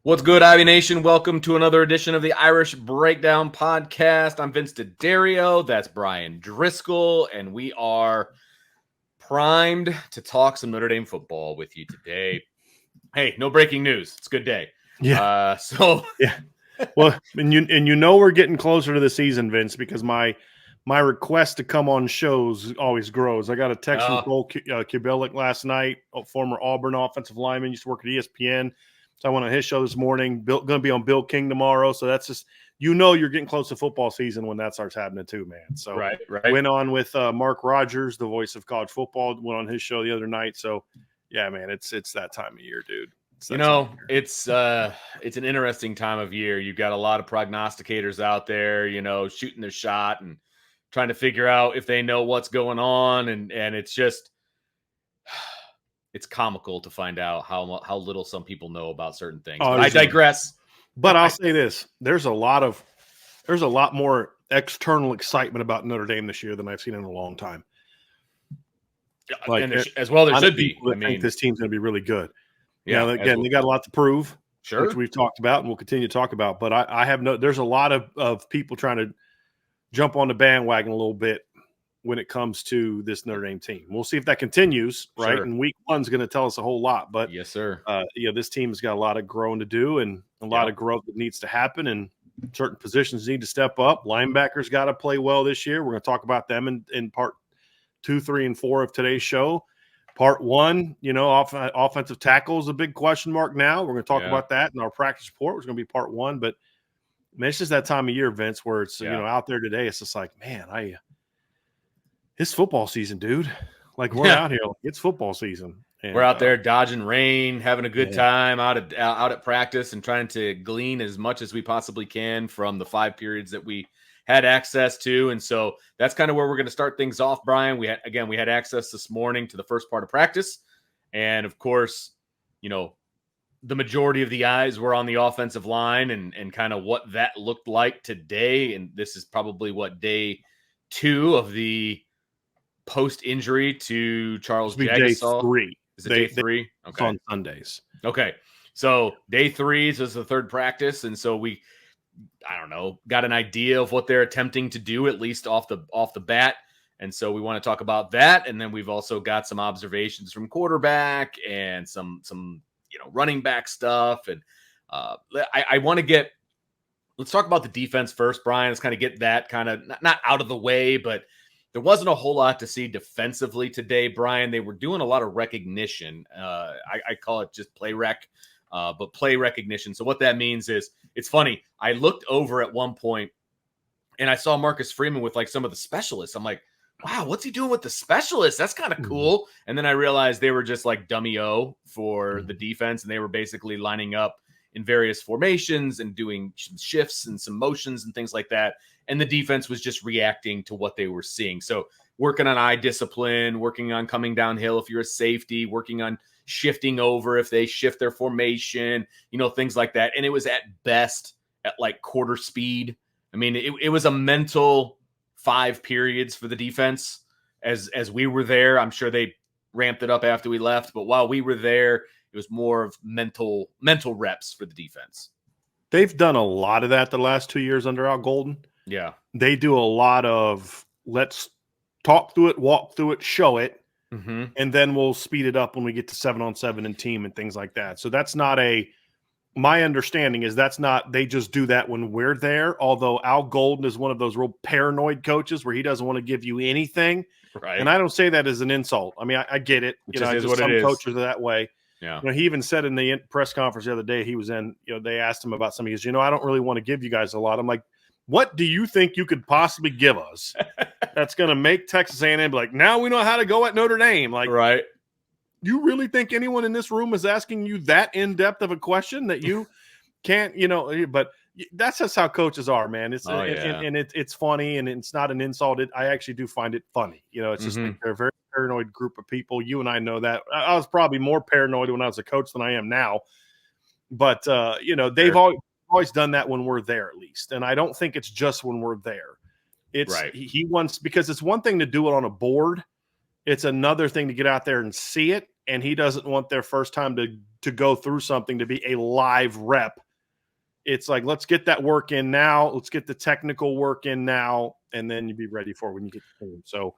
What's good, Ivy Nation? Welcome to another edition of the Irish Breakdown Podcast. I'm Vince D'Addario. That's Brian Driscoll, and we are primed to talk some Notre Dame football with you today. Hey, no breaking news. It's a good day. Yeah. Yeah. Well, and you know we're getting closer to the season, Vince, because my request to come on shows always grows. I got a text from Cole Kubelik last night, a former Auburn offensive lineman, used to work at ESPN. So I went on his show this morning. Going to be on Bill King tomorrow. So that's just, you're getting close to football season when that starts happening too, man. So right. Went on with Mark Rogers, the voice of college football, went on his show the other night. So yeah, man, it's that time of year, dude. It's an interesting time of year. You've got a lot of prognosticators out there, shooting their shot and trying to figure out if they know what's going on. And it's just, it's comical to find out how little some people know about certain things. But I digress. But I'll say this: there's a lot more external excitement about Notre Dame this year than I've seen in a long time. As well, there should be. I think this team's going to be really good. Yeah. Again, they got a lot to prove, sure, which we've talked about and we'll continue to talk about. But there's a lot of people trying to jump on the bandwagon a little bit when it comes to this Notre Dame team. We'll see if that continues, right? Sure. And week one's going to tell us a whole lot. But yes, sir. This team's got a lot of growing to do and a lot of growth that needs to happen, and certain positions need to step up. Linebackers got to play well this year. We're going to talk about them in part 2, 3, and 4 of today's show. Part 1, offensive tackle is a big question mark now. We're going to talk about that in our practice report, which is going to be part 1. But man, it's just that time of year, Vince, where it's out there today. It's just like, man, it's football season, dude. Like we're out here, it's football season. And, we're out there dodging rain, having a good time out at practice, and trying to glean as much as we possibly can from the 5 periods that we had access to. And so that's kind of where we're going to start things off, Brian. We had access this morning to the first part of practice. And of course, the majority of the eyes were on the offensive line and kind of what that looked like today. And this is probably day 2 of the post-injury to Charles Jagusah. Day 3. Is it day 3? Okay. On Sundays. Okay. So day 3 is the third practice. And so we, got an idea of what they're attempting to do, at least off the bat. And so we want to talk about that. And then we've also got some observations from quarterback and some running back stuff. And I want to let's talk about the defense first, Brian. Let's kind of get that kind of not out of the way, but there wasn't a whole lot to see defensively today, Brian. They were doing a lot of recognition. I call it just play rec. But play recognition. So what that means is, it's funny. I looked over at one point and I saw Marcus Freeman with some of the specialists. I'm like, wow, what's he doing with the specialists? That's kind of cool. And then I realized they were just dummy O for the defense. And they were basically lining up in various formations and doing shifts and some motions and things like that. And the defense was just reacting to what they were seeing. So working on eye discipline, working on coming downhill if you're a safety, working on shifting over if they shift their formation, things like that. And it was at best at quarter speed. I mean, it was a mental 5 periods for the defense as we were there. I'm sure they ramped it up after we left, but while we were there, it was more of mental reps for the defense. They've done a lot of that the last 2 years under Al Golden. Yeah. They do a lot of let's talk through it, walk through it, show it. Mm-hmm. And then we'll speed it up when we get to 7-on-7 and team and things like that. So that's not my understanding is they just do that when we're there. Although Al Golden is one of those real paranoid coaches where he doesn't want to give you anything. Right. And I don't say that as an insult. I mean, I get it. Some coaches are that way. Yeah. He even said in the press conference the other day he was in, they asked him about something. He goes, I don't really want to give you guys a lot. I'm like, what do you think you could possibly give us that's going to make Texas A&M be like, now we know how to go at Notre Dame? Right. You really think anyone in this room is asking you that in-depth of a question that you can't, but that's just how coaches are, man. It's it's funny and it's not an insult. I actually do find it funny. It's just they're a very paranoid group of people. You and I know that. I was probably more paranoid when I was a coach than I am now. But, they've always done that when we're there, at least. And I don't think it's just when we're there. It's he wants, because it's one thing to do it on a board. It's another thing to get out there and see it and he doesn't want their first time to go through something to be a live rep. It's like, let's get that work in now. Let's get the technical work in now, and then you be ready for when you get to team. So,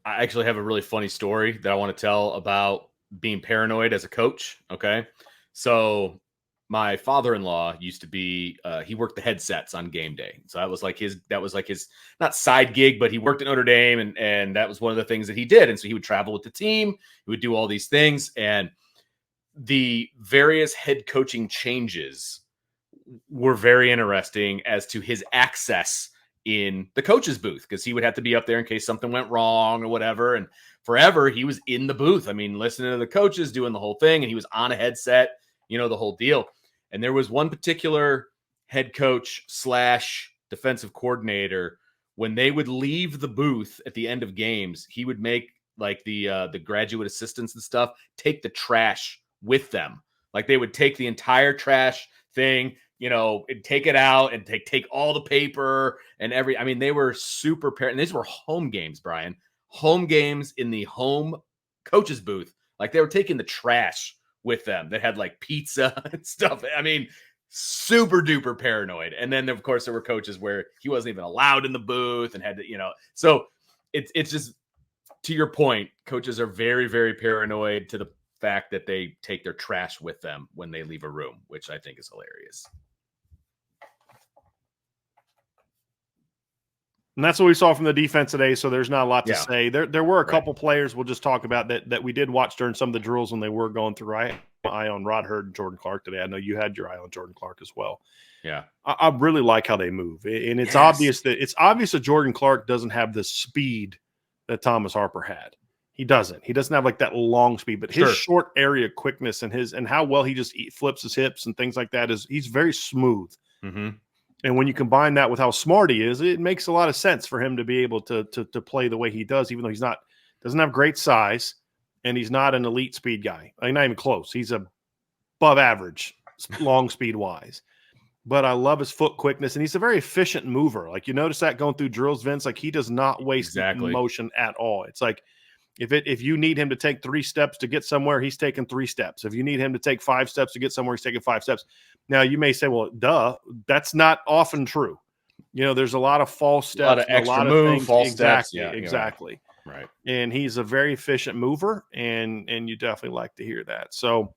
I actually have a really funny story that I want to tell about being paranoid as a coach. Okay. So my father-in-law used to be, he worked the headsets on game day. So that was like his not side gig, but he worked at Notre Dame and that was one of the things that he did. And so he would travel with the team, he would do all these things, and the various head coaching changes were very interesting as to his access in the coach's booth, because he would have to be up there in case something went wrong or whatever. And forever he was in the booth. I mean, listening to the coaches, doing the whole thing, and he was on a headset, the whole deal. And there was one particular head coach / defensive coordinator, when they would leave the booth at the end of games, he would make like the graduate assistants and stuff take the trash with them. Like they would take the entire trash thing, and take it out and take all the paper and they were super and these were home games, Brian, home games in the home coach's booth. Like they were taking the trash with them that had like pizza and stuff. I mean, super duper paranoid. And then of course there were coaches where he wasn't even allowed in the booth and had to, so it's just, to your point, coaches are very, very paranoid to the fact that they take their trash with them when they leave a room, which I think is hilarious. And that's what we saw from the defense today. So there's not a lot to say. There were a couple players we'll just talk about that we did watch during some of the drills when they were going through. I had my eye on Rod Hurd and Jordan Clark today. I know you had your eye on Jordan Clark as well. Yeah, I really like how they move, and it's obvious that Jordan Clark doesn't have the speed that Thomas Harper had. He doesn't have like that long speed, but his short area quickness and how well he just flips his hips and things like that he's very smooth. Mm-hmm. And when you combine that with how smart he is, it makes a lot of sense for him to be able to play the way he does, even though doesn't have great size and he's not an elite speed guy. I mean, not even close. He's above average long speed wise. But I love his foot quickness, and he's a very efficient mover. Like you notice that going through drills, Vince, like he does not waste motion at all. It's like if you need him to take 3 steps to get somewhere, he's taking 3 steps. If you need him to take 5 steps to get somewhere, he's taking 5 steps. Now you may say, well, that's not often true. There's a lot of false steps, a lot of extra move, false steps. Yeah, exactly. Right. And he's a very efficient mover, and you definitely like to hear that. So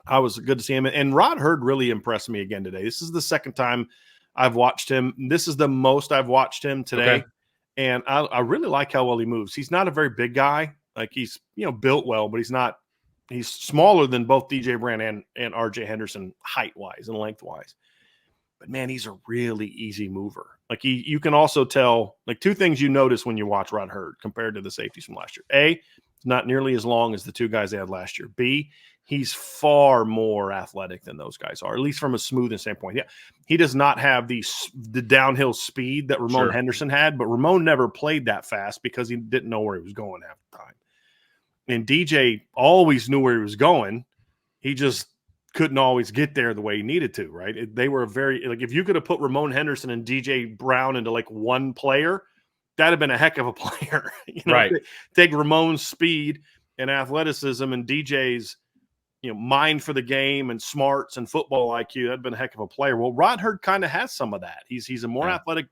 I was good to see him. And Rod Hurd really impressed me again today. This is the second time I've watched him. This is the most I've watched him today. Okay. And I really like how well he moves. He's not a very big guy. Like he's, built well, but he's smaller than both DJ Brown and RJ Henderson height-wise and length-wise. But man, he's a really easy mover. Like you can also tell, like 2 things you notice when you watch Rod Hurd compared to the safeties from last year. A, not nearly as long as the 2 guys they had last year. B, he's far more athletic than those guys are, at least from a smoothing standpoint. Yeah, he does not have the downhill speed that Ramon Henderson had, but Ramon never played that fast because he didn't know where he was going half the time. And DJ always knew where he was going. He just couldn't always get there the way he needed to, right? They were if you could have put Ramon Henderson and DJ Brown into like one player, that'd have been a heck of a player. Right. Take Ramon's speed and athleticism and DJ's mind for the game and smarts and football IQ, that'd been a heck of a player. Well, Rod Hurd kind of has some of that. He's a more athletic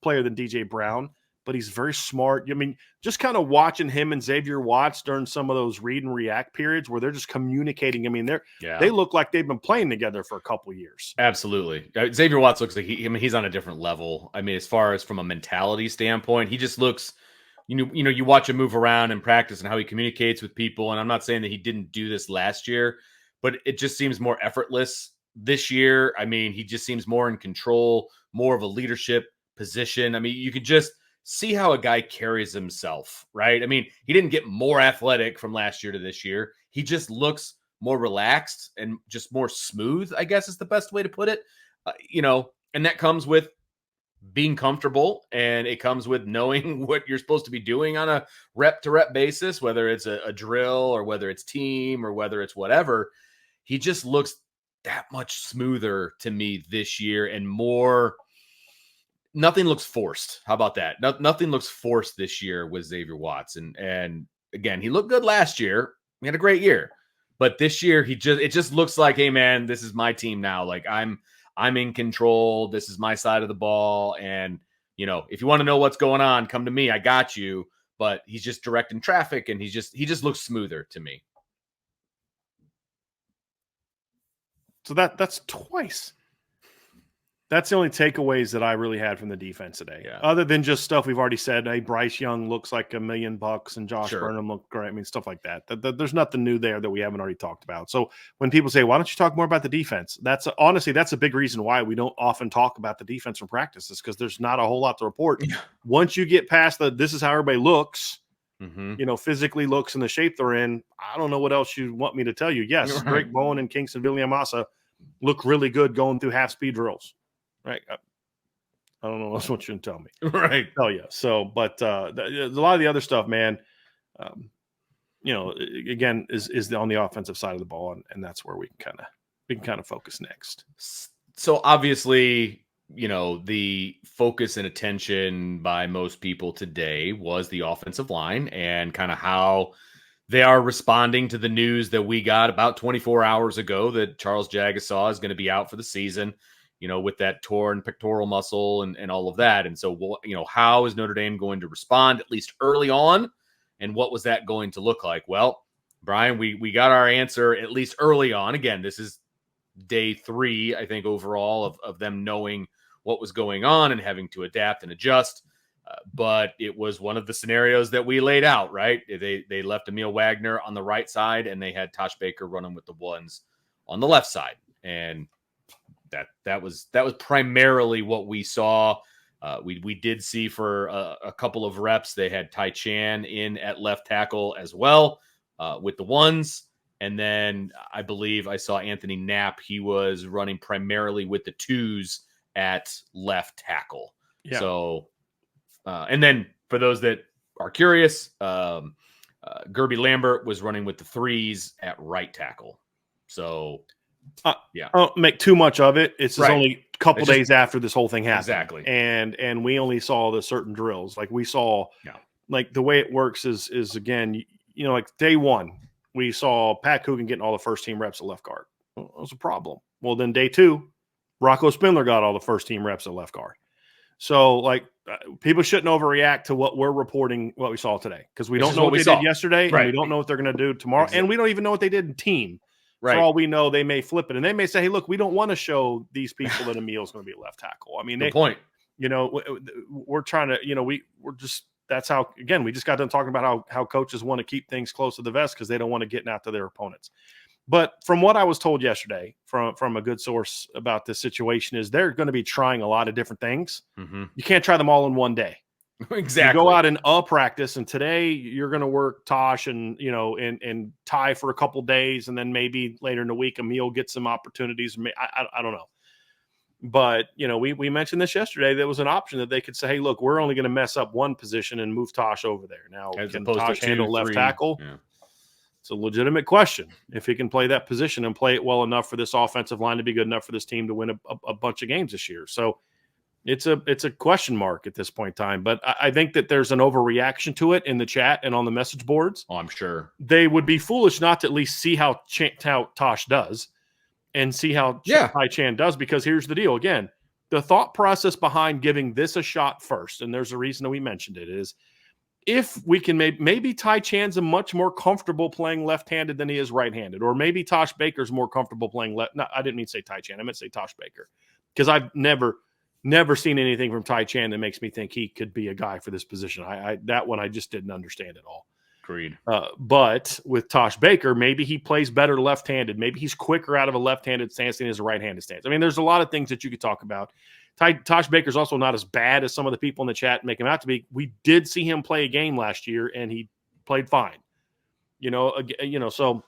player than DJ Brown, but he's very smart. I mean, just kind of watching him and Xavier Watts during some of those read and react periods where they're just communicating. I mean, they look like they've been playing together for a couple of years. Absolutely. Xavier Watts looks like he's on a different level. I mean, as far as from a mentality standpoint, he just looks, you watch him move around in practice and how he communicates with people. And I'm not saying that he didn't do this last year, but it just seems more effortless this year. I mean, he just seems more in control, more of a leadership position. I mean, you could just see how a guy carries himself, right? I mean, he didn't get more athletic from last year to this year. He just looks more relaxed and just more smooth, I guess is the best way to put it. And that comes with being comfortable, and it comes with knowing what you're supposed to be doing on a rep-to-rep basis, whether it's a drill or whether it's team or whether it's whatever. He just looks that much smoother to me this year and more. Nothing looks forced. How about that? Nothing looks forced this year with Xavier Watts. And again, he looked good last year, He had a great year. But this year, it just looks like, hey, man, this is my team now. Like, I'm in control. This is my side of the ball. And, if you want to know what's going on, come to me. I got you. But he's just directing traffic, and he just looks smoother to me. So that's twice. That's the only takeaways that I really had from the defense today. Yeah. Other than just stuff we've already said. Hey, Bryce Young looks like $1 million and Josh Burnham looked great. I mean, stuff like that. There's nothing new there that we haven't already talked about. So when people say, why don't you talk more about the defense? Honestly, that's a big reason why we don't often talk about the defense from practices, because there's not a whole lot to report. Yeah. Once you get past this is how everybody looks, mm-hmm. Physically looks and the shape they're in, I don't know what else you want me to tell you. Yes, right. Greg Bowen and Kingston Viliamasa look really good going through half-speed drills. Right. I don't know what you can tell me. Right. Tell you. So, but a lot of the other stuff, man, again, is on the offensive side of the ball, and that's where we can kind of focus next. So obviously, the focus and attention by most people today was the offensive line and kind of how they are responding to the news that we got about 24 hours ago that Charles Jagusah is going to be out for the season. With that torn pectoral muscle and all of that. And so, how is Notre Dame going to respond, at least early on? And what was that going to look like? Well, Bryan, we got our answer, at least early on. Again, this is day 3, I think, overall of them knowing what was going on and having to adapt and adjust. But it was one of the scenarios that we laid out, right? They left Emil Wagner on the right side, and they had Tosh Baker running with the ones on the left side. And that was primarily what we saw. We did see for a couple of reps, they had Tai Chan in at left tackle as well with the ones. And then I believe I saw Anthony Knapp. He was running primarily with the 2s at left tackle. Yeah. So, and then for those that are curious, Gerby Lambert was running with the 3s at right tackle. So, yeah, I don't make too much of it. It's right. Only a couple days after this whole thing happened. Exactly. And we only saw the certain drills. Like we saw, like the way it works is again, like day 1, we saw Pat Coogan getting all the first team reps at left guard. Well, that was a problem. Well, then day 2, Rocco Spindler got all the first team reps at left guard. So like people shouldn't overreact to what we're reporting, what we saw today, because we don't know what they did yesterday, right. And we don't know what they're going to do tomorrow. Exactly. And we don't even know what they did in team. Right. For all we know, they may flip it, and they may say, "Hey, look, we don't want to show these people that Emil's going to be a left tackle." I mean, good point. We're trying to, we're just that's how. Again, we just got done talking about how coaches want to keep things close to the vest because they don't want to get out to their opponents. But from what I was told yesterday from a good source about this situation is they're going to be trying a lot of different things. Mm-hmm. You can't try them all in one day. Exactly. You go out in a practice, and today you're going to work Tosh and and Ty for a couple days, and then maybe later in the week Emil gets some opportunities. I don't know, but we mentioned this yesterday. There was an option that they could say, "Hey, look, we're only going to mess up one position and move Tosh over there." Now, can Tosh handle left tackle? Yeah. It's a legitimate question. If he can play that position and play it well enough for this offensive line to be good enough for this team to win a bunch of games this year, so. It's a question mark at this point in time, but I think that there's an overreaction to it in the chat and on the message boards. Oh, I'm sure they would be foolish not to at least see how Tosh does and see how Tai Chan does, because here's the deal. Again, the thought process behind giving this a shot first, and there's a reason that we mentioned it, is if we can maybe Tai Chan's a much more comfortable playing left-handed than he is right-handed, or maybe Tosh Baker's more comfortable playing left. No, I didn't mean to say Tai Chan. I meant to say Tosh Baker, because I've never seen anything from Tai Chan that makes me think he could be a guy for this position. That one I just didn't understand at all. Agreed. But with Tosh Baker, maybe he plays better left-handed. Maybe he's quicker out of a left-handed stance than he is a right-handed stance. I mean, there's a lot of things that you could talk about. Tosh Baker's also not as bad as some of the people in the chat make him out to be. We did see him play a game last year, and he played fine. So.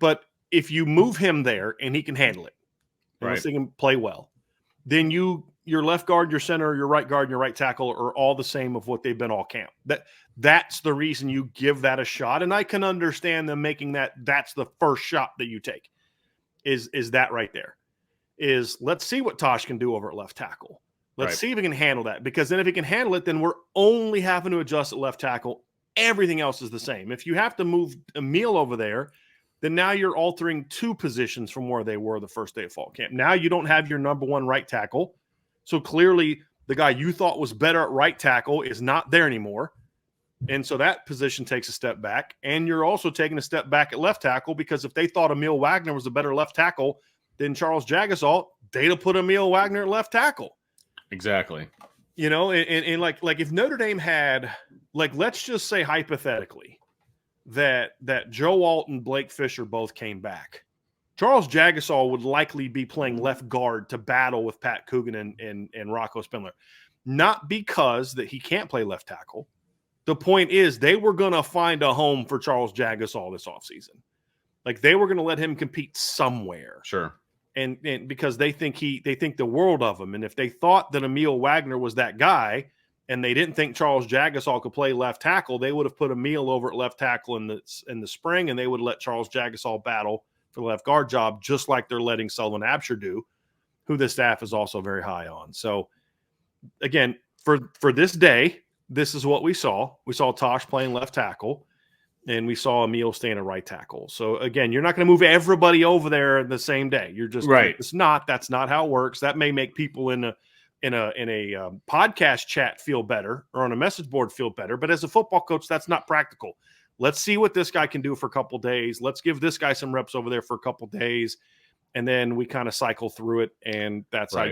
But if you move him there and he can handle it, unless he can play well, then your left guard, your center, your right guard, and your right tackle are all the same of what they've been all camp. That's the reason you give that a shot. And I can understand them making that's the first shot that you take is that right there. Is let's see what Tosh can do over at left tackle. Let's see if he can handle that. Because then if he can handle it, then we're only having to adjust at left tackle Everything else is the same. If you have to move Emil over there, then now you're altering 2 positions from where they were the first day of fall camp. Now you don't have your number 1 right tackle. So clearly the guy you thought was better at right tackle is not there anymore. And so that position takes a step back. And you're also taking a step back at left tackle, because if they thought Emil Wagner was a better left tackle than Charles Jagusah, they'd have put Emil Wagner at left tackle. Exactly. You know, and like if Notre Dame had, like, let's just say hypothetically that Joe Alt and Blake Fisher both came back, Charles Jagusah would likely be playing left guard to battle with Pat Coogan and Rocco Spindler. Not because that he can't play left tackle. The point is they were going to find a home for Charles Jagusah this offseason. Like, they were going to let him compete somewhere. Sure. And because they think the world of him. And if they thought that Emil Wagner was that guy and they didn't think Charles Jagusah could play left tackle, they would have put Emil over at left tackle in the spring, and they would let Charles Jagusah battle for the left guard job, just like they're letting Sullivan Absher do, who the staff is also very high on. So again, for this day, this is what we saw. We saw Tosh playing left tackle, and we saw Emil staying at right tackle. So again, you're not going to move everybody over there in the same day. You're just right. That's not how it works. That may make people in a podcast chat feel better, or on a message board feel better. But as a football coach, that's not practical. Let's see what this guy can do for a couple days. Let's give this guy some reps over there for a couple days, and then we kind of cycle through it. And that's how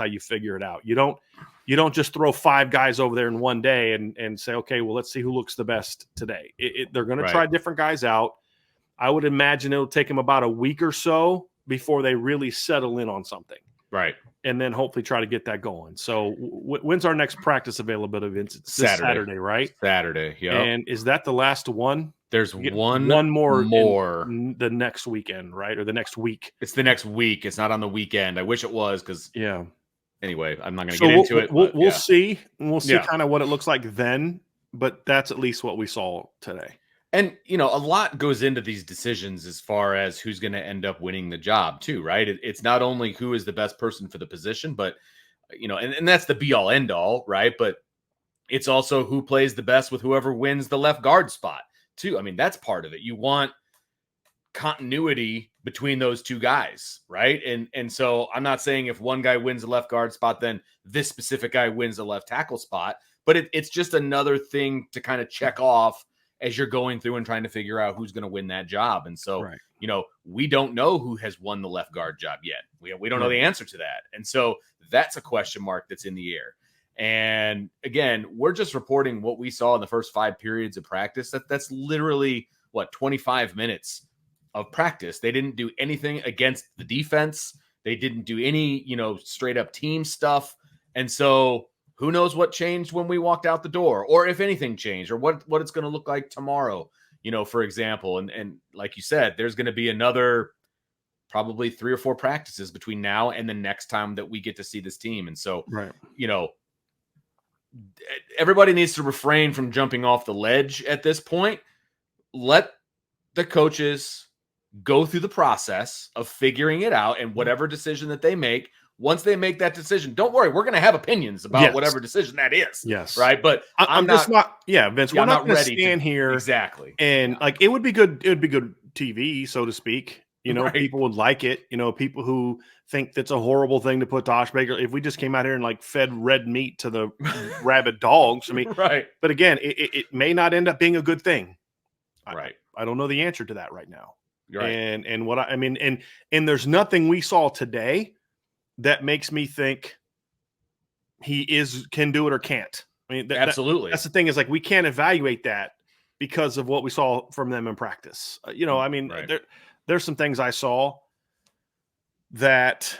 you figure it out. You don't just throw 5 guys over there in one day and say, okay, well, let's see who looks the best today. They're going to try different guys out. I would imagine it'll take them about a week or so before they really settle in on something. Right. And then hopefully try to get that going. So when's our next practice availability, Vince? It's this Saturday, right? Saturday, yeah. And is that the last one? There's one more in the next weekend, right? Or the next week? It's the next week. It's not on the weekend. I wish it was, because anyway, I'm not going to get into it. We'll see. We'll see kind of what it looks like then. But that's at least what we saw today. And, a lot goes into these decisions as far as who's going to end up winning the job too, right? It's not only who is the best person for the position, but, and that's the be all end all, right? But it's also who plays the best with whoever wins the left guard spot too. I mean, that's part of it. You want continuity between those 2 guys, right? And so I'm not saying if one guy wins the left guard spot, then this specific guy wins the left tackle spot, but it's just another thing to kind of check off as you're going through and trying to figure out who's going to win that job. And so, we don't know who has won the left guard job yet. We don't know the answer to that. And so that's a question mark that's in the air. And again, we're just reporting what we saw in the first 5 periods of practice. That's literally 25 minutes of practice. They didn't do anything against the defense. They didn't do any, straight up team stuff. And so who knows what changed when we walked out the door, or if anything changed, or what it's going to look like tomorrow, for example. And like you said, there's going to be another probably 3 or 4 practices between now and the next time that we get to see this team. And so, everybody needs to refrain from jumping off the ledge at this point. Let the coaches go through the process of figuring it out, and whatever decision that they make, once they make that decision, don't worry, we're going to have opinions about whatever decision that is. Yes. Right. But I'm just not, Vince, we're not going to stand here. Exactly. And it would be good. It would be good TV, so to speak. People would like it. People who think that's a horrible thing to put Tosh Baker. If we just came out here and fed red meat to the rabid dogs, right. But again, it may not end up being a good thing. Right. I don't know the answer to that right now. Right. And what I mean, and there's nothing we saw today that makes me think he can do it or can't. I mean, absolutely. That's the thing, is we can't evaluate that because of what we saw from them in practice. I mean, there's some things I saw that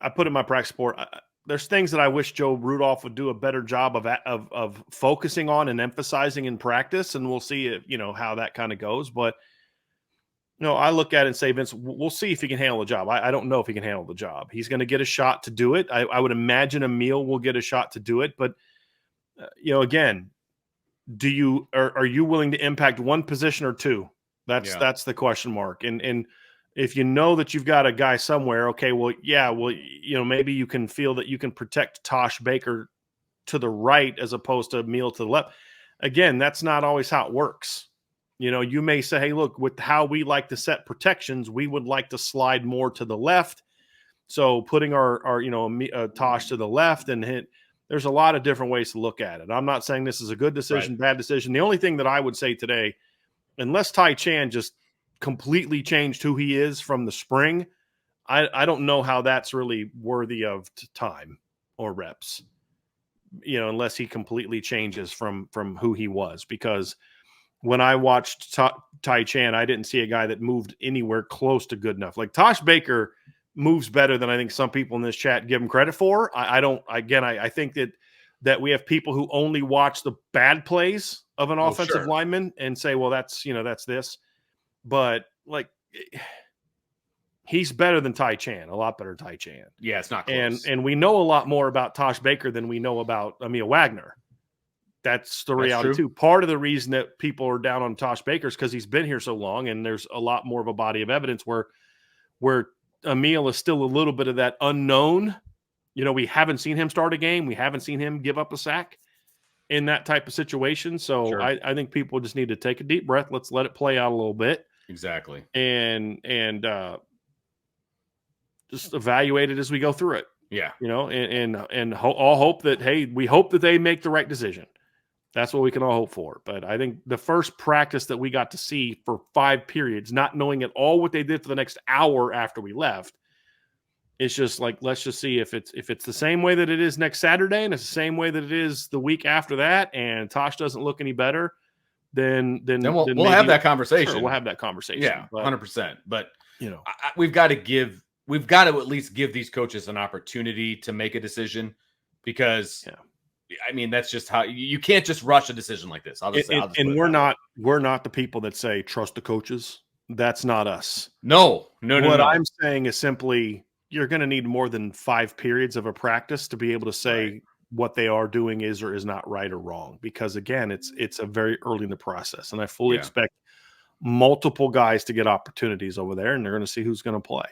I put in my practice report. There's things that I wish Joe Rudolph would do a better job of focusing on and emphasizing in practice. And we'll see if, how that kind of goes. But, I look at it and say, Vince, we'll see if he can handle the job. I don't know if he can handle the job. He's going to get a shot to do it. I would imagine Emil will get a shot to do it. But, again, are you willing to impact one position or 2? That's the question mark. And if you know that you've got a guy somewhere, okay, maybe you can feel that you can protect Tosh Baker to the right as opposed to Emil to the left. Again, that's not always how it works. You may say, hey, look, with how we like to set protections, we would like to slide more to the left. So putting our Tosh to the left and hit, there's a lot of different ways to look at it. I'm not saying this is a good decision, bad decision. The only thing that I would say today, unless Ty Chan just completely changed who he is from the spring, I don't know how that's really worthy of time or reps, unless he completely changes from who he was. Because when I watched Ty Chan, I didn't see a guy that moved anywhere close to good enough. Like Tosh Baker moves better than I think some people in this chat give him credit for. I think that we have people who only watch the bad plays of an offensive lineman and say, well, that's this. But like, he's better than Ty Chan, a lot better than Ty Chan. Yeah, it's not close. And we know a lot more about Tosh Baker than we know about Emil Wagner. That's the reality too. Part of the reason that people are down on Tosh Baker is because he's been here so long, and there's a lot more of a body of evidence where Emil is still a little bit of that unknown. We haven't seen him start a game. We haven't seen him give up a sack in that type of situation. So I think people just need to take a deep breath. Let's let it play out a little bit. Exactly. And just evaluate it as we go through it. Yeah. And all hope that, hey, we hope that they make the right decision. That's what we can all hope for. But I think the first practice that we got to see for 5 periods, not knowing at all what they did for the next hour after we left, it's just like, let's just see if it's the same way that it is next Saturday and it's the same way that it is the week after that, and Tosh doesn't look any better, then we'll have that conversation. Sure, we'll have that conversation. Yeah, 100%. But we've got to at least give these coaches an opportunity to make a decision, because I mean, that's just how you can't just rush a decision like this. We're not the people that say trust the coaches. That's not us. No. What I'm saying is simply, you're going to need more than 5 periods of a practice to be able to say what they are doing is or is not right or wrong. Because again, it's a very early in the process, and I fully expect multiple guys to get opportunities over there, and they're going to see who's going to play.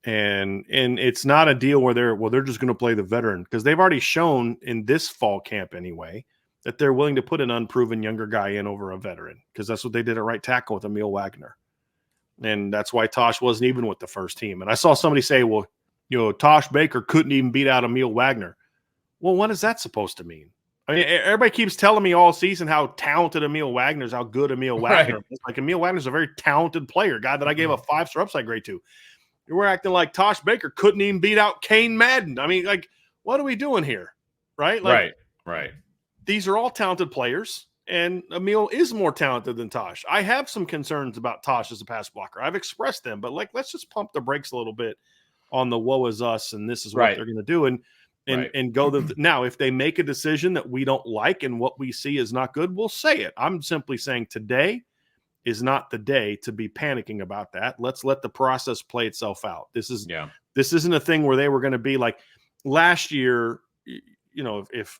And it's not a deal where they're just going to play the veteran, because they've already shown in this fall camp anyway that they're willing to put an unproven younger guy in over a veteran, because that's what they did at right tackle with Emil Wagner. And that's why Tosh wasn't even with the first team. And I saw somebody say, well, Tosh Baker couldn't even beat out Emil Wagner. Well, what is that supposed to mean? I mean, everybody keeps telling me all season how talented Emil Wagner is, how good Emil Wagner is. Like, Emil Wagner's a very talented player, guy that I gave a 5-star upside grade to. We're acting like Tosh Baker couldn't even beat out Kane Madden. I mean, like, what are we doing here? Right? Like, right. These are all talented players, and Emil is more talented than Tosh. I have some concerns about Tosh as a pass blocker. I've expressed them, but let's just pump the brakes a little bit on the woe is us, and this is what they're going to do. And go now, if they make a decision that we don't like and what we see is not good, we'll say it. I'm simply saying today is not the day to be panicking about that. Let's let the process play itself out. This isn't a thing where they were going to be like last year,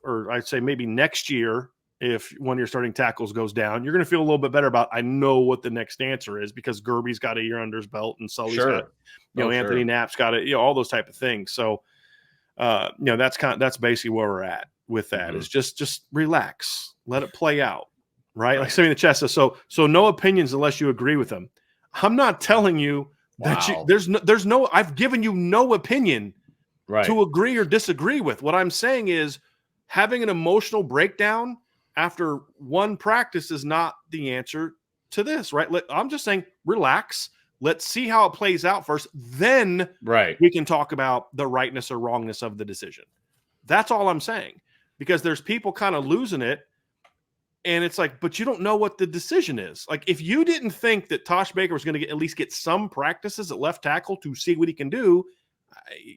or I'd say maybe next year, if one of your starting tackles goes down, you're going to feel a little bit better about, I know what the next answer is, because Gerby's got a year under his belt and Sully's got, Anthony Knapp's got it, all those type of things. So, that's basically where we're at with that. Is just relax, let it play out. Right. Like somebody in the chat says, so no opinions unless you agree with them. I'm not telling you that there's no, I've given you no opinion to agree or disagree with. What I'm saying is, having an emotional breakdown after one practice is not the answer to this, right? I'm just saying, relax. Let's see how it plays out first. Then we can talk about the rightness or wrongness of the decision. That's all I'm saying, because there's people kind of losing it. And it's like, but you don't know what the decision is. Like, if you didn't think that Tosh Baker was going to at least get some practices at left tackle to see what he can do,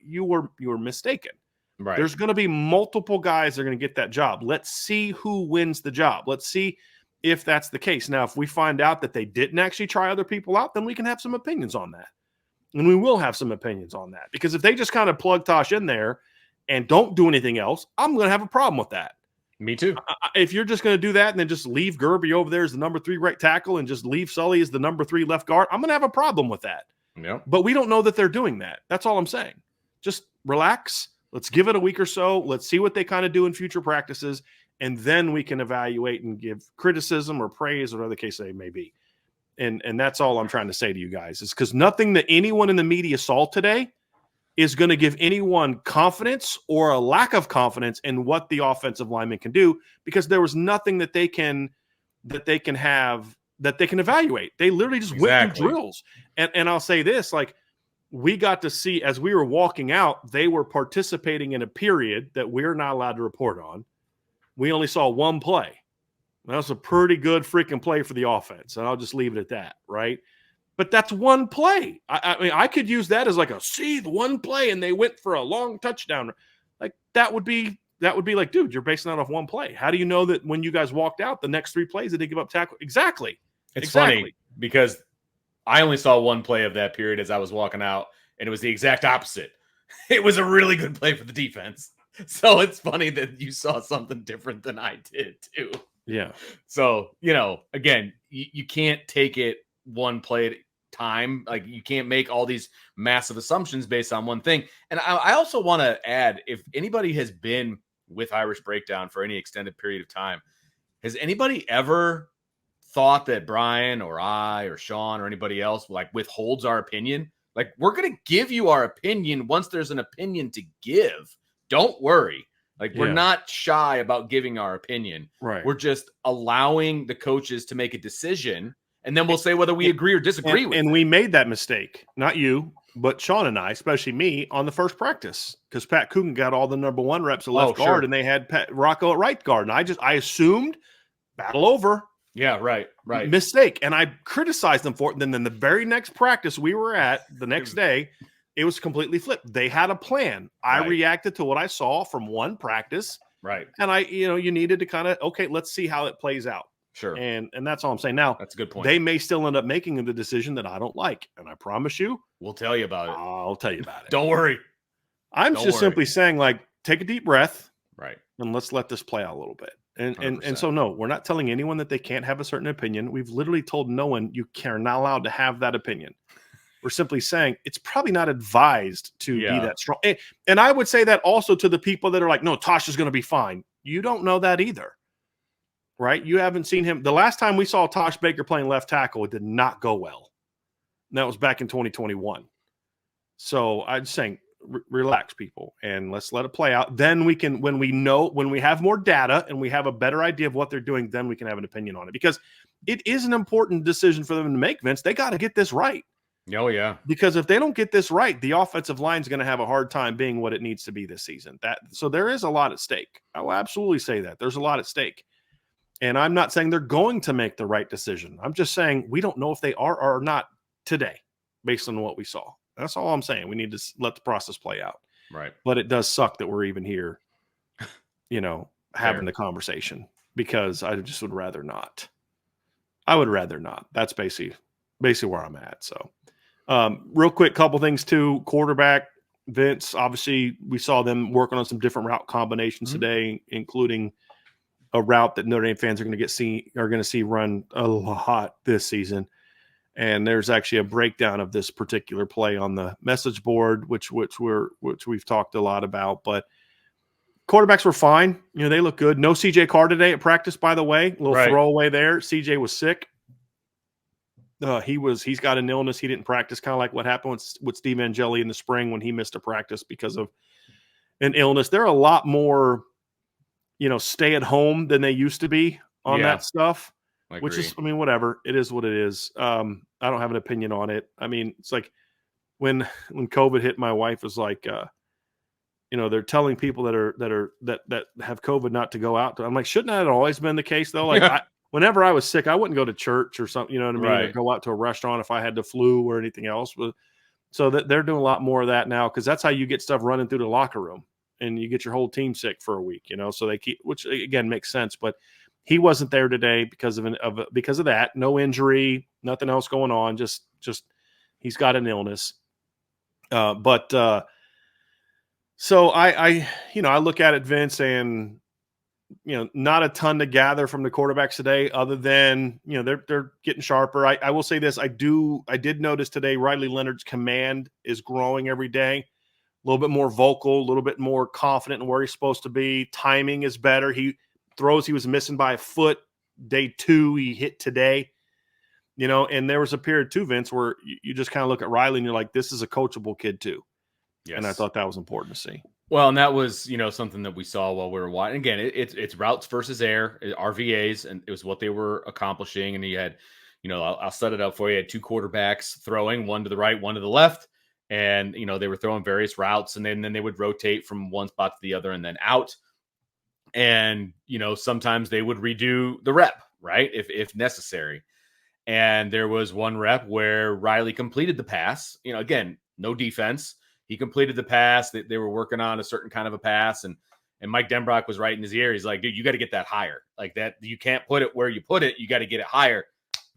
you were mistaken. Right. There's going to be multiple guys that are going to get that job. Let's see who wins the job. Let's see if that's the case. Now, if we find out that they didn't actually try other people out, then we can have some opinions on that. And we will have some opinions on that. Because if they just kind of plug Tosh in there and don't do anything else, I'm going to have a problem with that. Me too. If you're just going to do that and then just leave Gerby over there as the number 3 right tackle and just leave Sully as the number 3 left guard, I'm going to have a problem with that. Yep. But we don't know that they're doing that. That's all I'm saying. Just relax. Let's give it a week or so. Let's see what they kind of do in future practices, and then we can evaluate and give criticism or praise or whatever the case may be. And that's all I'm trying to say to you guys, is because nothing that anyone in the media saw today is going to give anyone confidence or a lack of confidence in what the offensive lineman can do, because there was nothing that they can evaluate. They literally just went through drills. And I'll say this, like, we got to see, as we were walking out, they were participating in a period that we're not allowed to report on. We only saw one play. That was a pretty good freaking play for the offense, and I'll just leave it at that, right? But that's one play. I mean, I could use that as like the one play, and they went for a long touchdown. Like, that would be like, dude, you're basing that off one play. How do you know that when you guys walked out, the next 3 plays they give up tackle? Exactly. It's funny because I only saw one play of that period as I was walking out, and it was the exact opposite. It was a really good play for the defense. So it's funny that you saw something different than I did too. Yeah. So, again, you can't take it one play at a time. Like, you can't make all these massive assumptions based on one thing. And I also want to add, if anybody has been with Irish Breakdown for any extended period of time, has anybody ever thought that Brian or I or Sean or anybody else like withholds our opinion? Like, we're going to give you our opinion once there's an opinion to give. Don't worry. Like, we're not shy about giving our opinion. Right. We're just allowing the coaches to make a decision, and then we'll say whether we agree or disagree with it. And we made that mistake, not you, but Sean and I, especially me, on the first practice, because Pat Coogan got all the number 1 reps at left guard, and they had Rocco at right guard. And I assumed battle over. Yeah, right. Mistake. And I criticized them for it. And then the very next practice we were at the next day, it was completely flipped. They had a plan. I reacted to what I saw from one practice. Right. And you needed to kind of, okay, let's see how it plays out. Sure. And that's all I'm saying. Now, that's a good point. They may still end up making the decision that I don't like. And I promise you, we'll tell you about it. I'll tell you about it. Don't worry. I'm just simply saying, like, take a deep breath. Right. And let's let this play out a little bit. And so, no, we're not telling anyone that they can't have a certain opinion. We've literally told no one you are not allowed to have that opinion. We're simply saying it's probably not advised to be that strong. And I would say that also to the people that are like, no, Tosh is going to be fine. You don't know that either, right? You haven't seen him. The last time we saw Tosh Baker playing left tackle, it did not go well. And that was back in 2021. So I'm saying, relax, people, and let's let it play out. Then we can, when we have more data and we have a better idea of what they're doing, then we can have an opinion on it, because it is an important decision for them to make, Vince. They got to get this right. Oh, yeah. Because if they don't get this right, the offensive line is going to have a hard time being what it needs to be this season. So there is a lot at stake. I will absolutely say that. There's a lot at stake. And I'm not saying they're going to make the right decision. I'm just saying we don't know if they are or not today based on what we saw. That's all I'm saying. We need to let the process play out. Right. But it does suck that we're even here, having the conversation, because I just would rather not. I would rather not. That's basically where I'm at. So real quick, couple things too. Quarterback, Vince, obviously we saw them working on some different route combinations today, including a route that Notre Dame fans are going to see run a lot this season. And there's actually a breakdown of this particular play on the message board, which we've talked a lot about. But quarterbacks were fine. They look good. No CJ Carr today at practice, by the way. A little throwaway there. CJ was sick. He's got an illness. He didn't practice, kind of like what happened with Steve Angeli in the spring when he missed a practice because of an illness. They're a lot more, stay at home than they used to be on that stuff. Which is, whatever. It is what it is. I don't have an opinion on it. It's like when COVID hit, my wife was like, they're telling people that have COVID not to go out. I'm like, shouldn't that have always been the case though? Like, whenever I was sick, I wouldn't go to church or something. You know what I mean? Right. Or go out to a restaurant if I had the flu or anything else. So that they're doing a lot more of that now, because that's how you get stuff running through the locker room, and you get your whole team sick for a week. So they keep, which again makes sense, but. He wasn't there today because of that. No injury, nothing else going on. Just he's got an illness. So I look at it, Vince, and not a ton to gather from the quarterbacks today, other than they're getting sharper. I will say this: I did notice today Riley Leonard's command is growing every day. little bit more vocal, a little bit more confident in where he's supposed to be. Timing is better. He throws he was missing by a foot day 2. He hit today. And there was a period too, Vince, where you just kind of look at Riley and you're like, this is a coachable kid too. Yes. And I thought that was important to see. Well, and that was, something that we saw while we were watching. Again, it's routes versus air, RVAs, and it was what they were accomplishing. And he had, I'll set it up for you. He had 2 quarterbacks throwing, one to the right, one to the left. And, they were throwing various routes, and then they would rotate from one spot to the other and then out. And, sometimes they would redo the rep, right, if necessary. And there was one rep where Riley completed the pass. Again, no defense. He completed the pass. They were working on a certain kind of a pass. And Mike Denbrock was right in his ear. He's like, dude, you got to get that higher. Like that. You can't put it where you put it. You got to get it higher.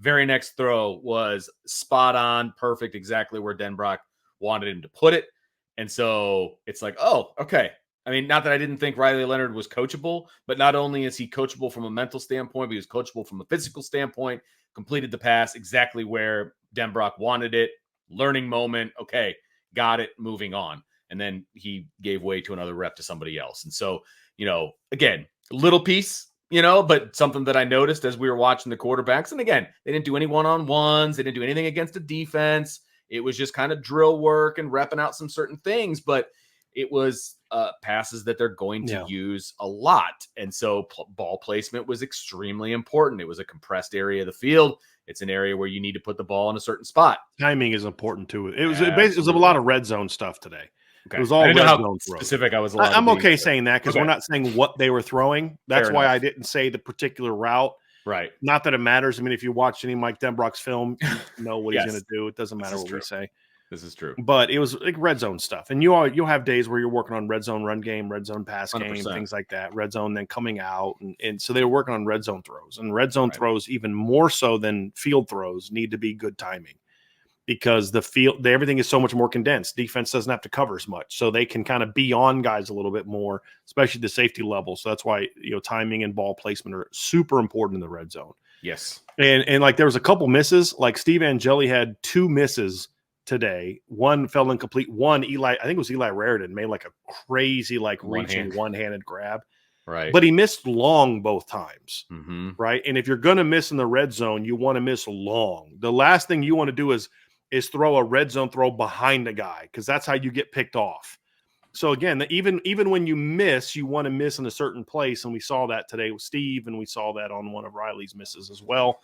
Very next throw was spot on, perfect, exactly where Denbrock wanted him to put it. And so it's like, oh, okay. I mean, not that I didn't think Riley Leonard was coachable, but not only is he coachable from a mental standpoint, but he was coachable from a physical standpoint. Completed the pass exactly where Denbrock wanted it. Learning moment. Okay, got it. Moving on. And then he gave way to another rep to somebody else. And so, again, little piece, but something that I noticed as we were watching the quarterbacks. And again, they didn't do any one-on-ones. They didn't do anything against the defense. It was just kind of drill work and repping out some certain things. But it was passes that they're going to use a lot. And so ball placement was extremely important. It was a compressed area of the field. It's an area where you need to put the ball in a certain spot. Timing is important too. It was a lot of red zone stuff today. Okay. It was all I didn't red know how zone specific throws. I was allowed I'm to be, okay saying that because we're not saying what they were throwing. That's Fair why enough. I didn't say the particular route. Right. Not that it matters. I mean, if you watch any Mike Denbrock's film, you know what he's going to do. It doesn't matter what we say. This is true. But it was like red zone stuff. And you'll have days where you're working on red zone run game, red zone pass 100%. game, things like that. Red zone then coming out. And so they were working on red zone throws. And red zone throws, even more so than field throws, need to be good timing. Because everything is so much more condensed. Defense doesn't have to cover as much. So they can kind of be on guys a little bit more, especially the safety level. So that's why timing and ball placement are super important in the red zone. Yes. And like there was a couple misses. Like Steve Angeli had 2 misses today. One fell incomplete. One, I think it was Eli Raritan, made like a crazy reaching one-handed grab. Right. But he missed long both times. Mm-hmm. Right. And if you're going to miss in the red zone, you want to miss long. The last thing you want to do is throw a red zone throw behind the guy, because that's how you get picked off. So again, even when you miss, you want to miss in a certain place. And we saw that today with Steve, and we saw that on one of Riley's misses as well.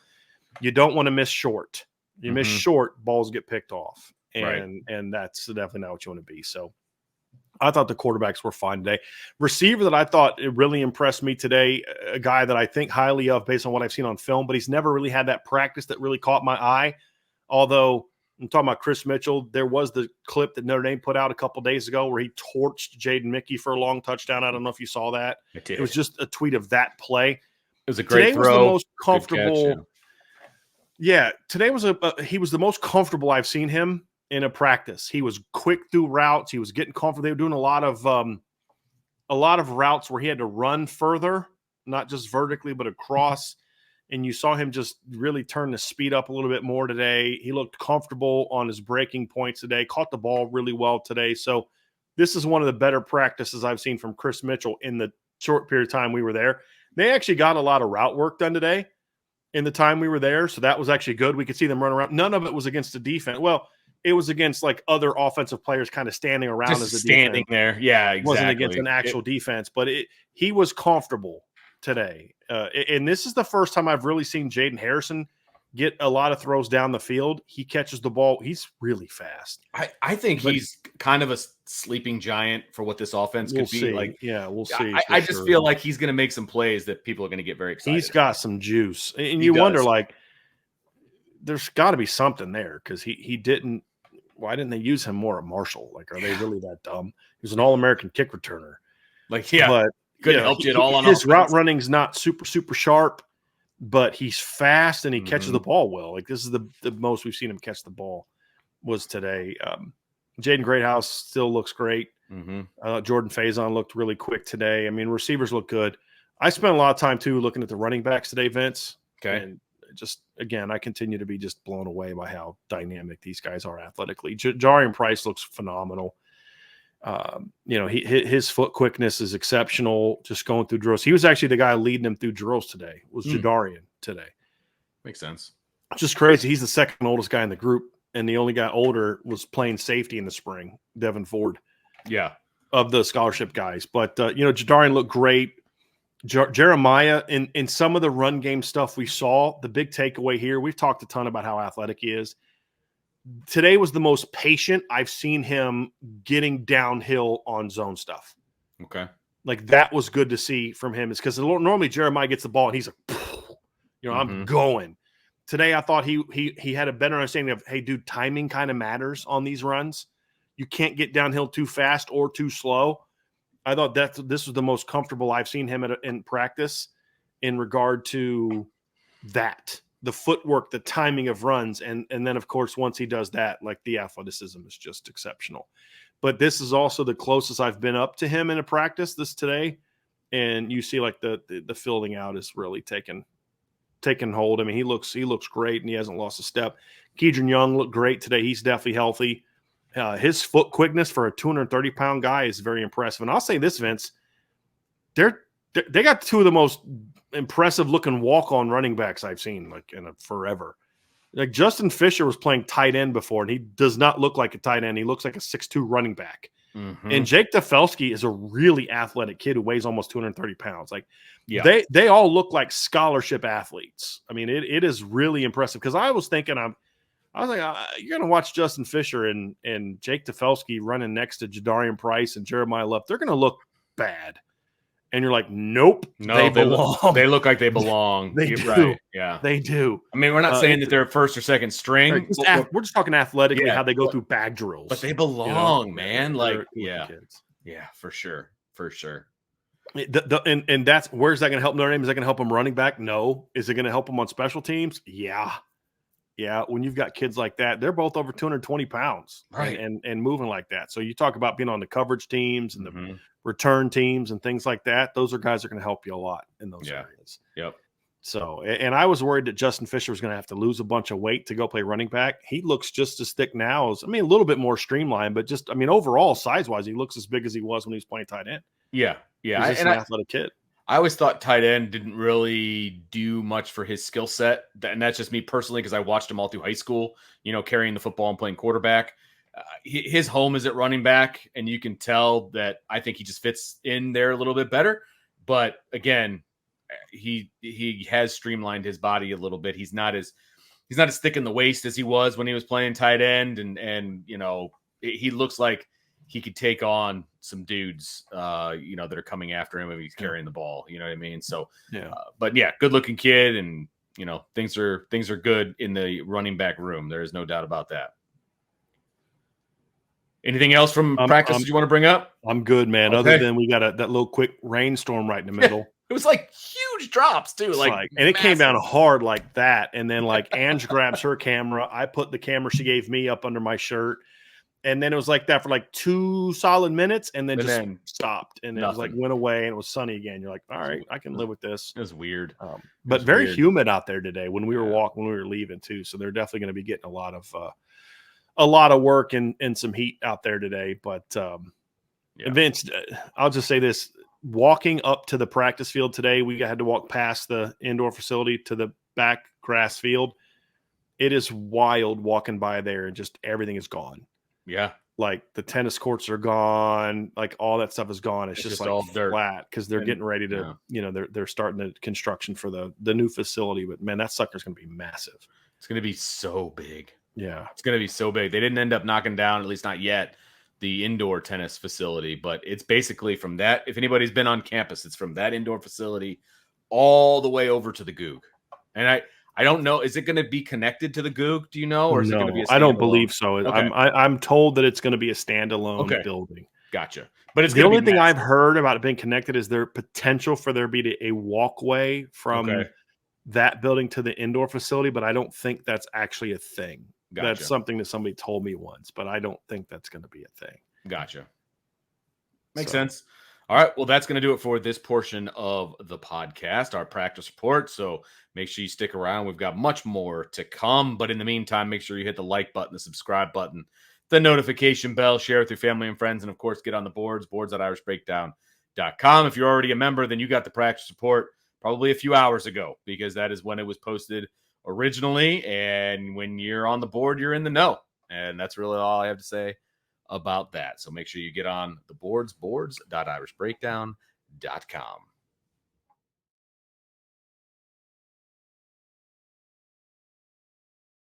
You don't want to miss short. You miss short, balls get picked off. And that's definitely not what you want to be. So I thought the quarterbacks were fine today. Receiver that I thought it really impressed me today, a guy that I think highly of based on what I've seen on film, but he's never really had that practice that really caught my eye. Although I'm talking about Chris Mitchell, there was the clip that Notre Dame put out a couple days ago where he torched Jaden Mickey for a long touchdown. I don't know if you saw that. It was just a tweet of that play. It was a great throw. Was the most comfortable. Today was he was the most comfortable I've seen him in a practice. He was quick through routes. He was getting comfortable. They were doing a lot of routes where he had to run further, not just vertically, but across. And you saw him just really turn the speed up a little bit more today. He looked comfortable on his breaking points today, caught the ball really well today. So this is one of the better practices I've seen from Chris Mitchell in the short period of time we were there. They actually got a lot of route work done today in the time we were there. So that was actually good. We could see them run around. None of it was against the defense. Well, it was against like other offensive players kind of standing around just as a standing defense. there. Yeah, exactly. It wasn't against an actual defense, but he was comfortable today. And this is the first time I've really seen Jaden Harrison get a lot of throws down the field. He catches the ball. He's really fast. I think he's kind of a sleeping giant for what this offense could be. Like, we'll see. I just feel like he's going to make some plays that people are going to get very excited. He's got some juice. And you wonder, like, there's got to be something there because he didn't. Why didn't they use him more at Marshall? Like, are they really that dumb? He was an All-American kick returner. Like, but couldn't help you at all on his offense. Route running's not super sharp, but he's fast and he catches the ball well. Like, this is the most we've seen him catch the ball was today. Jaden Greathouse still looks great. Jordan Faison looked really quick today. I mean, receivers look good. I spent a lot of time too looking at the running backs today, Vince. Okay. And just again, I continue to be just blown away by how dynamic these guys are athletically. Jarian Price looks phenomenal. His foot quickness is exceptional. Just going through drills. He was actually the guy leading him through drills today. Was Jadarian today? Makes sense. Just crazy. He's the second oldest guy in the group, and the only guy older was playing safety in the spring, Devin Ford. Yeah, of the scholarship guys. But Jadarian looked great. Jeremiah in some of the run game stuff we saw. The big takeaway here. We've talked a ton about how athletic he is. Today was the most patient I've seen him getting downhill on zone stuff. Okay. Like that was good to see from him. It's because normally Jeremiah gets the ball and he's like, I'm going. Today I thought he had a better understanding of, hey, dude, timing kind of matters on these runs. You can't get downhill too fast or too slow. I thought that this was the most comfortable I've seen him in practice in regard to that. The footwork, the timing of runs, and then, of course, once he does that, like the athleticism is just exceptional. But this is also the closest I've been up to him in a practice this today, and you see like the filling out is really taking hold. I mean, he looks great, and he hasn't lost a step. Kedron Young looked great today. He's definitely healthy. His foot quickness for a 230-pound guy is very impressive. And I'll say this, Vince, they got two of the most impressive looking walk-on running backs I've seen like in forever. Like Justin Fisher was playing tight end before, and he does not look like a tight end. He looks like a 6'2" running back. And Jake Tefelsky is a really athletic kid who weighs almost 230 pounds. Like they all look like scholarship athletes. I mean, it is really impressive because I was thinking I was like, you're going to watch Justin Fisher and Jake Tefelsky running next to Jadarian Price and Jeremiah Love. They're going to look bad. And you're like, nope, no, they belong. They look like they belong. They do. Right. Yeah, they do. I mean, we're not saying that they're first or second string. We're just talking athletically how they go through bag drills. But they belong, man. Like, kids. Yeah, for sure. And that's where's that going to help Notre Dame? Is that going to help them running back? No. Is it going to help them on special teams? Yeah. Yeah, when you've got kids like that, they're both over 220 pounds right. and moving like that. So you talk about being on the coverage teams and the return teams and things like that. Those are guys that are going to help you a lot in those areas. Yep. So, and I was worried that Justin Fisher was going to have to lose a bunch of weight to go play running back. He looks just as thick now as, a little bit more streamlined, but just, overall size-wise, he looks as big as he was when he was playing tight end. Yeah. Yeah. He's an athletic kid. I always thought tight end didn't really do much for his skill set. And that's just me personally, because I watched him all through high school, carrying the football and playing quarterback. His home is at running back, and you can tell that I think he just fits in there a little bit better. But again, he has streamlined his body a little bit. He's not as thick in the waist as he was when he was playing tight end. And he looks like he could take on some dudes, that are coming after him if he's carrying the ball. You know what I mean? So, but good looking kid, and things are good in the running back room. There is no doubt about that. Anything else from practice that you want to bring up? I'm good, man. Okay. Other than we got that little quick rainstorm right in the middle. It was like huge drops too, and it came down hard like that. And then Ange grabs her camera. I put the camera she gave me up under my shirt. And then it was like that for 2 solid minutes, and then stopped, and it was went away, and it was sunny again. You're like, all right, I can live with this. It was weird, but very weird. Humid out there today when we were walking, when we were leaving too. So they're definitely going to be getting a lot of work and some heat out there today. But Vince, I'll just say this: walking up to the practice field today, we had to walk past the indoor facility to the back grass field. It is wild walking by there, and just everything is gone. Yeah. The tennis courts are gone. All that stuff is gone. It's just all flat because they're getting ready to, they're starting the construction for the new facility. But man, that sucker's going to be massive. It's going to be so big. Yeah. It's going to be so big. They didn't end up knocking down, at least not yet, the indoor tennis facility, but it's basically from that. If anybody's been on campus, it's from that indoor facility all the way over to the Goog. And I don't know. Is it going to be connected to the Goog? Do you know, or is it going to be? I don't believe so. Okay. I'm told that it's going to be a standalone building. Gotcha. But it's the only thing I've heard about it being connected is there potential for there be a walkway from that building to the indoor facility, but I don't think that's actually a thing. Gotcha. That's something that somebody told me once, but I don't think that's going to be a thing. Gotcha. Makes sense. All right. Well, that's going to do it for this portion of the podcast, our practice report. So make sure you stick around. We've got much more to come. But in the meantime, make sure you hit the like button, the subscribe button, the notification bell, share with your family and friends, and of course, get on the boards@irishbreakdown.com. If you're already a member, then you got the practice report probably a few hours ago, because that is when it was posted originally. And when you're on the board, you're in the know. And that's really all I have to say about that. So make sure you get on the boards.irishbreakdown.com.